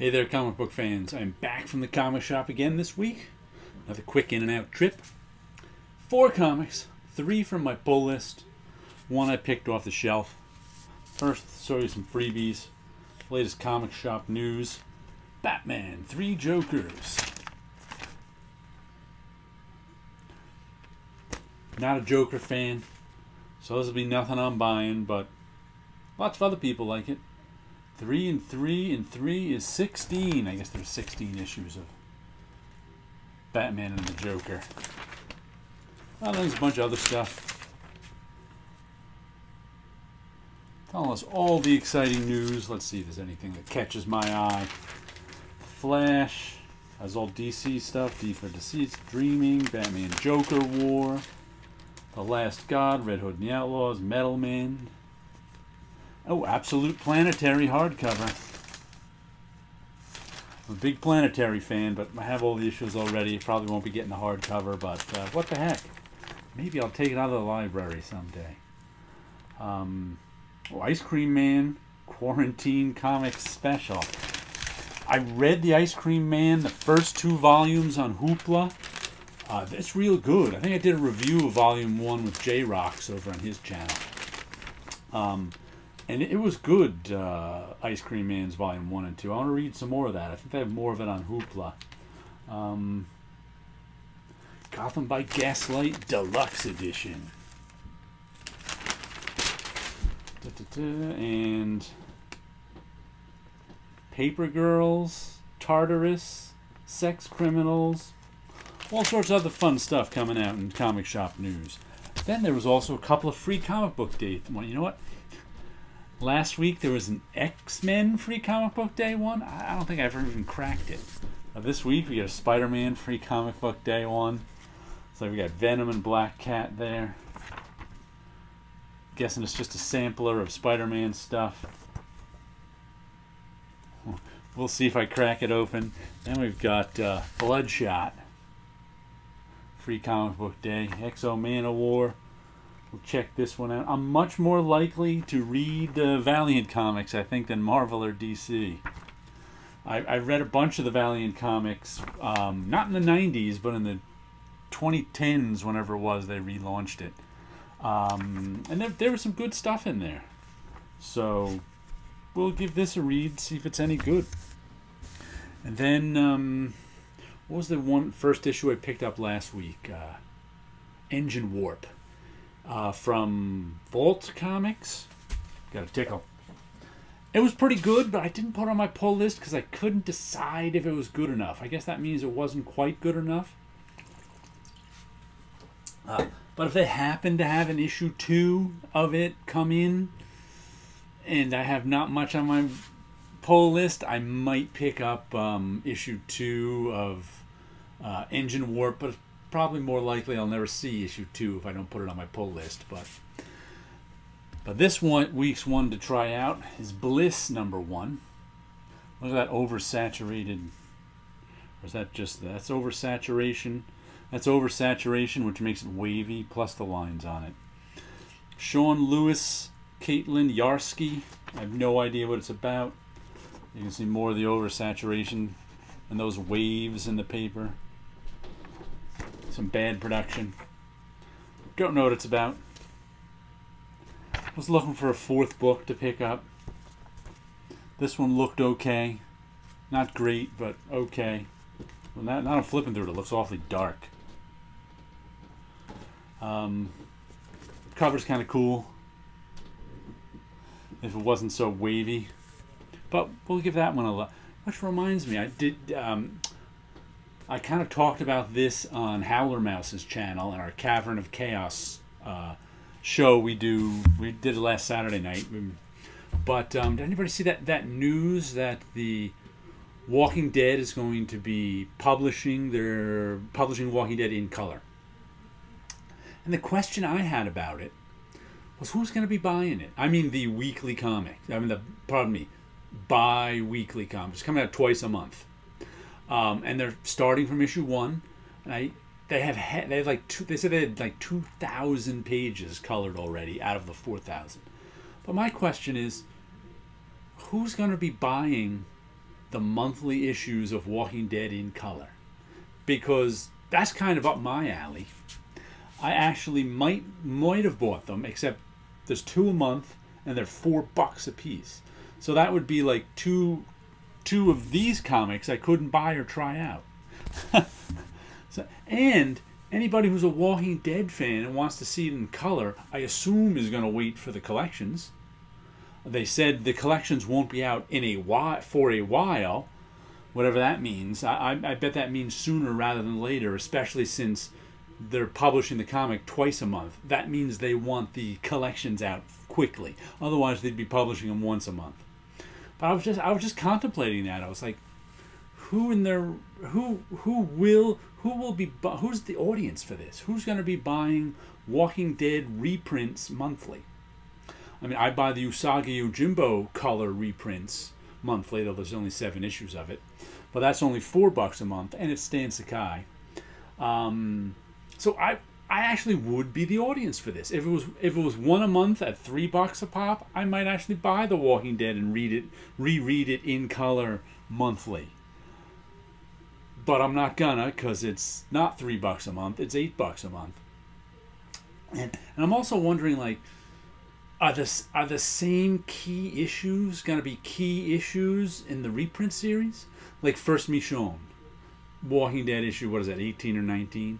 Hey there, comic book fans. I'm back from the comic shop again this week. Another quick in and out trip. 4 comics, 3 from my pull list, 1 I picked off the shelf. First, show you some freebies. Latest comic shop news. Batman, 3 Jokers. Not a Joker fan, so this will be nothing I'm buying, but lots of other people like it. 3 and 3 and 3 is 16. I guess there's 16 issues of Batman and the Joker. Well, there's a bunch of other stuff. Telling us all the exciting news. Let's see if there's anything that catches my eye. Flash has all DC stuff. D for Deceased, Dreaming, Batman Joker War, The Last God, Red Hood and the Outlaws, Metal Man. Oh, Absolute Planetary hardcover. I'm a big Planetary fan, but I have all the issues already. Probably won't be getting the hardcover, but what the heck? Maybe I'll take it out of the library someday. Ice Cream Man Quarantine Comics Special. I read the Ice Cream Man, the first 2 volumes on Hoopla. It's real good. I think I did a review of Volume 1 with J-Rocks over on his channel. And it was good, Ice Cream Man's Volume 1 and 2. I want to read some more of that. I think they have more of it on Hoopla. Gotham by Gaslight Deluxe Edition. And Paper Girls, Tartarus, Sex Criminals, all sorts of other fun stuff coming out in comic shop news. Then there was also a couple of free comic book days. Well, you know what? Last week there was an X-Men free comic book day one. I don't think I ever even cracked it. This week we got a Spider-Man free comic book day one. So we got Venom and Black Cat there. Guessing it's just a sampler of Spider-Man stuff. We'll see if I crack it open. Then we've got Bloodshot free comic book day. Exo Man of War. We'll check this one out. I'm much more likely to read Valiant comics, I think, than Marvel or DC. I read a bunch of the Valiant comics, not in the 90s, but in the 2010s, whenever it was they relaunched it. And there was some good stuff in there. So we'll give this a read, see if it's any good. And then, what was the first issue I picked up last week? Engine Warp. From Vault Comics. Got a tickle. It was pretty good, but I didn't put it on my pull list because I couldn't decide if it was good enough. I guess that means it wasn't quite good enough. But if they happen to have an issue 2 of it come in, and I have not much on my pull list, I might pick up issue 2 of Engine Warp, but probably more likely I'll never see issue 2 if I don't put it on my pull list. But this week's one to try out is Bliss #1. Look at that oversaturated. Or is that just that's oversaturation? That's oversaturation, which makes it wavy, plus the lines on it. Sean Lewis, Caitlin Yarsky. I have no idea what it's about. You can see more of the oversaturation and those waves in the paper. Some bad production. Don't know what it's about. Was looking for a 4th book to pick up. This one looked okay. Not great, but okay. Well, now I'm flipping through it. It looks awfully dark. Cover's kind of cool. If it wasn't so wavy. But we'll give that one a look. Which reminds me, I kind of talked about this on Howler Mouse's channel and our Cavern of Chaos show we did it last Saturday night. But did anybody see that news that the Walking Dead is going to be publishing Walking Dead in color? And the question I had about it was, who's going to be buying it? I mean the weekly comic. Bi-weekly comics coming out twice a month. And they're starting from issue 1, and they have like they said they had like 2,000 pages colored already out of the 4,000. But my question is, who's going to be buying the monthly issues of Walking Dead in color, because that's kind of up my alley. I actually might have bought them, except there's 2 a month and they're $4 a piece. So that would be like two of these comics I couldn't buy or try out. And anybody who's a Walking Dead fan and wants to see it in color, I assume is going to wait for the collections. They said the collections won't be out for a while, whatever that means. I bet that means sooner rather than later, especially since they're publishing the comic twice a month. That means they want the collections out quickly. Otherwise, they'd be publishing them once a month. But I was just contemplating that. I was like, who's the audience for this? Who's going to be buying Walking Dead reprints monthly? I mean, I buy the Usagi Yojimbo color reprints monthly, though there's only 7 issues of it. But that's only $4 a month, and it's Stan Sakai. So I actually would be the audience for this. If it was 1 a month at $3 a pop, I might actually buy The Walking Dead and reread it in color monthly. But I'm not gonna, because it's not $3 a month, it's $8 a month. And I'm also wondering, like, are the same key issues gonna be key issues in the reprint series? Like First Michonne, Walking Dead issue, what is that, 18 or 19?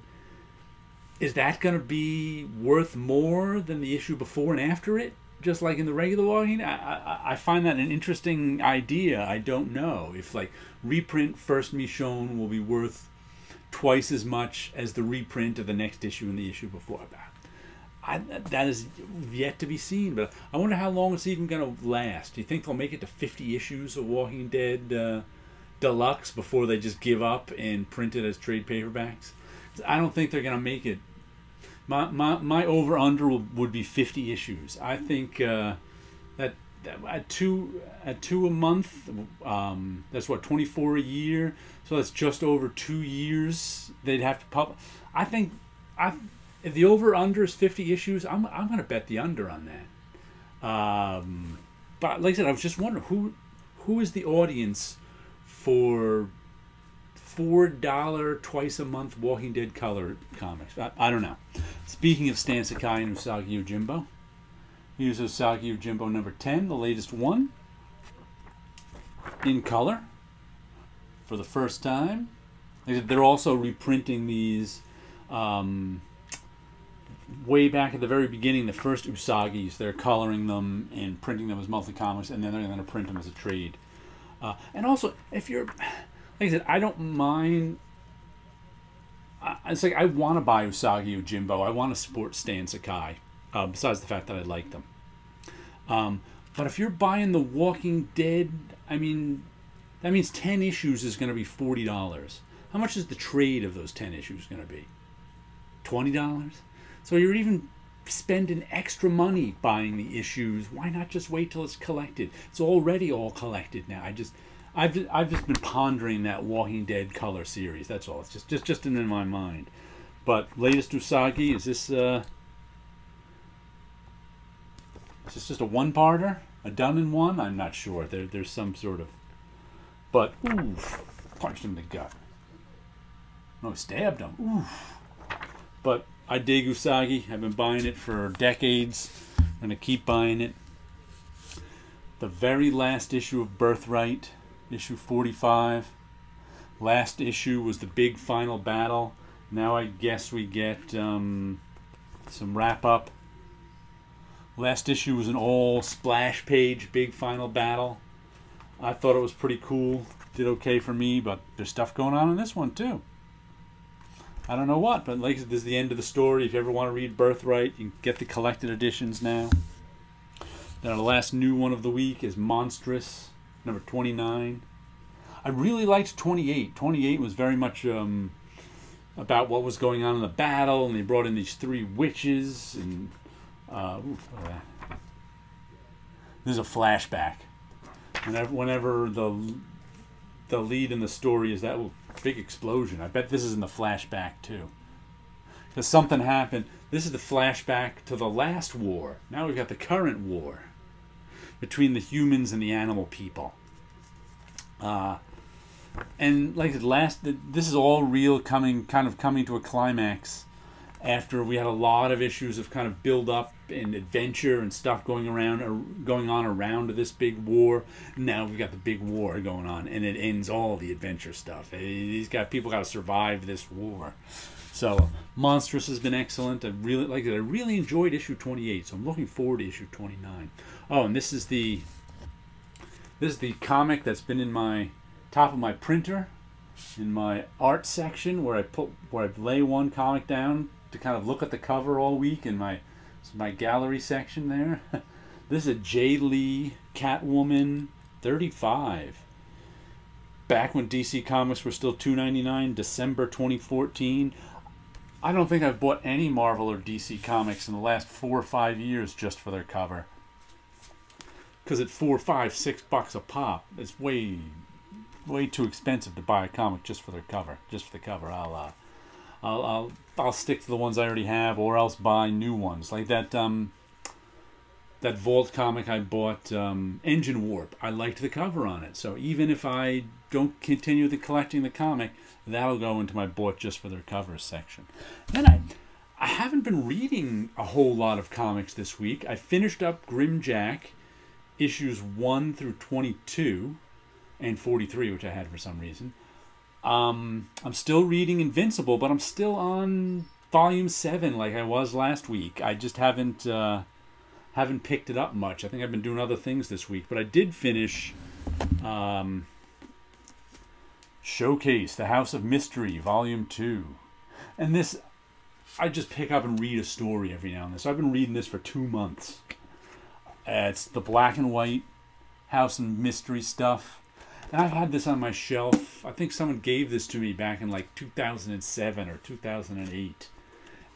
Is that gonna be worth more than the issue before and after it? Just like in the regular Walking? I find that an interesting idea. I don't know if, like, reprint First Michonne will be worth twice as much as the reprint of the next issue and the issue before that. That is yet to be seen, but I wonder how long it's even going to last. Do you think they'll make it to 50 issues of Walking Dead Deluxe before they just give up and print it as trade paperbacks? I don't think they're going to make it. My over-under would be 50 issues. I think that at two a month, that's what, 24 a year. So that's just over 2 years they'd have to publish. I think if the over-under is 50 issues, I'm going to bet the under on that. But like I said, I was just wondering who is the audience for $4 twice a month Walking Dead color comics. I don't know. Speaking of Stan Sakai and Usagi Yojimbo, here's Usagi Yojimbo number 10, the latest one, in color for the first time. They're also reprinting these way back at the very beginning, the first Usagis. They're coloring them and printing them as monthly comics, and then they're going to print them as a trade. And also, if you're... Like I said, I don't mind. It's like I want to buy Usagi Yojimbo. I want to support Stan Sakai, besides the fact that I like them. But if you're buying The Walking Dead, I mean, that means 10 issues is going to be $40. How much is the trade of those 10 issues going to be? $20? So you're even spending extra money buying the issues. Why not just wait till it's collected? It's already all collected now. I've just been pondering that Walking Dead color series. That's all. It's just in my mind. But latest Usagi, is this just a one-parter? A done in one? I'm not sure. There's some sort of... But, oof, punched him in the gut. No, stabbed him. Oof. But I dig Usagi. I've been buying it for decades. I'm going to keep buying it. The very last issue of Birthright, issue 45. Last issue was the big final battle. Now I guess we get some wrap-up. Last issue was an all splash page big final battle. I thought it was pretty cool. Did okay for me, but there's stuff going on in this one too. I don't know what, but like this is the end of the story. If you ever want to read Birthright, you can get the collected editions now. Then the last new one of the week is Monstrous, number 29. I really liked 28. 28 was very much about what was going on in the battle, and they brought in these 3 witches, and this is a flashback. Whenever the lead in the story is that big explosion, I bet this is in the flashback too. Because something happened. This is the flashback to the last war. Now we've got the current war between the humans and the animal people. And like this is all real coming to a climax after we had a lot of issues of kind of build up and adventure and stuff going on around this big war. Now we've got the big war going on, and it ends all the adventure stuff. People got to survive this war. So Monstrous has been excellent. I really enjoyed issue 28, so I'm looking forward to issue 29. Oh, and this is the comic that's been in my top of my printer in my art section, where I lay one comic down to kind of look at the cover all week in my gallery section there. This is a J. Lee Catwoman 35. Back when DC Comics were still $2.99, December 2014. I don't think I've bought any Marvel or DC Comics in the last 4 or 5 years just for their cover. Because at $4, $5, $6 a pop, it's way too expensive to buy a comic just for their cover. Just for the cover, I'll stick to the ones I already have, or else buy new ones. Like that Vault comic I bought, Engine Warp. I liked the cover on it, so even if I don't continue collecting the comic, that'll go into my bought just for their covers section. Then I haven't been reading a whole lot of comics this week. I finished up Grimjack issues 1 through 22 and 43, which I had for some reason. I'm still reading Invincible, but I'm still on volume 7 like I was last week. I just haven't picked it up much. I think I've been doing other things this week, but I did finish Showcase, The House of Mystery, volume 2. And this, I just pick up and read a story every now and then. So I've been reading this for 2 months. It's the black and white House of Mystery stuff. And I've had this on my shelf. I think someone gave this to me back in like 2007 or 2008.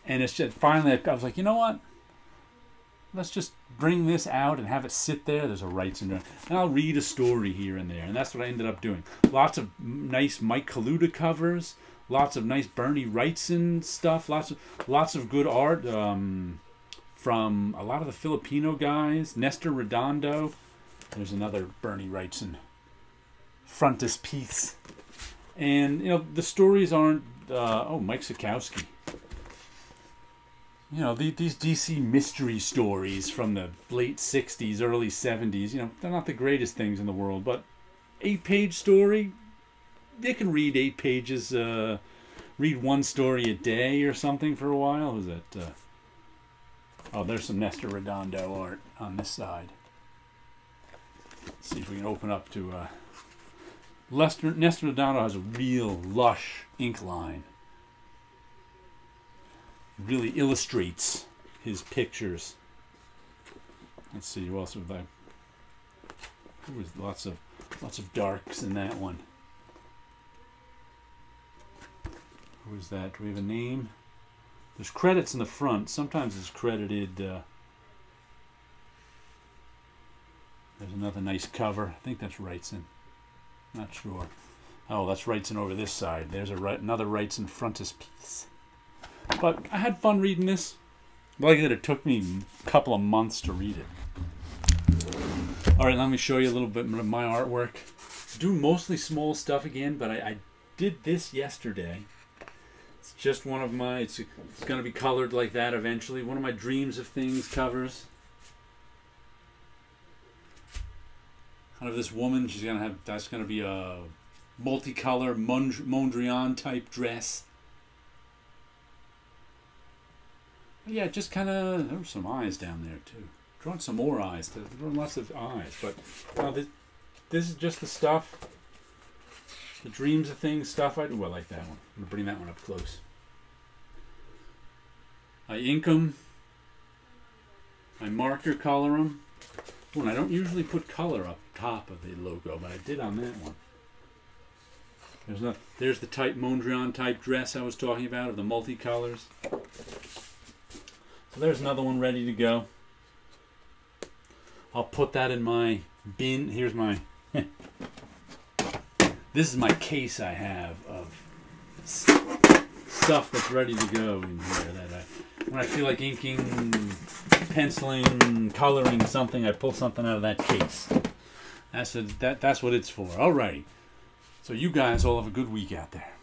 And it's just, finally, I was like, you know what? Let's just bring this out and have it sit there. There's a rights in there. And I'll read a story here and there. And that's what I ended up doing. Lots of nice Mike Kaluta covers. Lots of nice Bernie Wrightson stuff. Lots of good art from a lot of the Filipino guys. Nestor Redondo. There's another Bernie Wrightson frontispiece. And, you know, the stories aren't... oh, Mike Sikowski. You know, these DC mystery stories from the late 60s, early 70s, you know, they're not the greatest things in the world, but 8-page story, they can read 8 pages, read one story a day or something for a while. Who's that? Oh, there's some Nestor Redondo art on this side. Let's see if we can open up to... Nestor Redondo has a real lush ink line. Really illustrates his pictures. Let's see who else have I... There was lots of darks in that one. Who is that? Do we have a name? There's credits in the front. Sometimes it's credited. There's another nice cover. I think that's Wrightson. Not sure. Oh, that's Wrightson over this side. There's another Wrightson frontispiece. But I had fun reading this. Like that, it took me a couple of months to read it. Alright, let me show you a little bit of my artwork. I do mostly small stuff again, but I did this yesterday. It's just one of my... It's going to be colored like that eventually. One of my Dreams of Things covers. Kind of this woman, she's going to have... That's going to be a multicolor Mondrian type dress. Yeah, just kind of, there were some eyes down there too. Drawing some more eyes. Drawing lots of eyes. But this is just the stuff. The Dreams of Things stuff. I like that one. I'm going to bring that one up close. I ink them. I marker color them. Oh, and I don't usually put color up top of the logo, but I did on that one. There's the type Mondrian type dress I was talking about, of the multicolors. So there's another one ready to go. I'll put that in my bin. Here's my... This is my case I have of stuff that's ready to go in here. When I feel like inking, penciling, coloring something, I pull something out of that case. That's what it's for. Alrighty. So you guys all have a good week out there.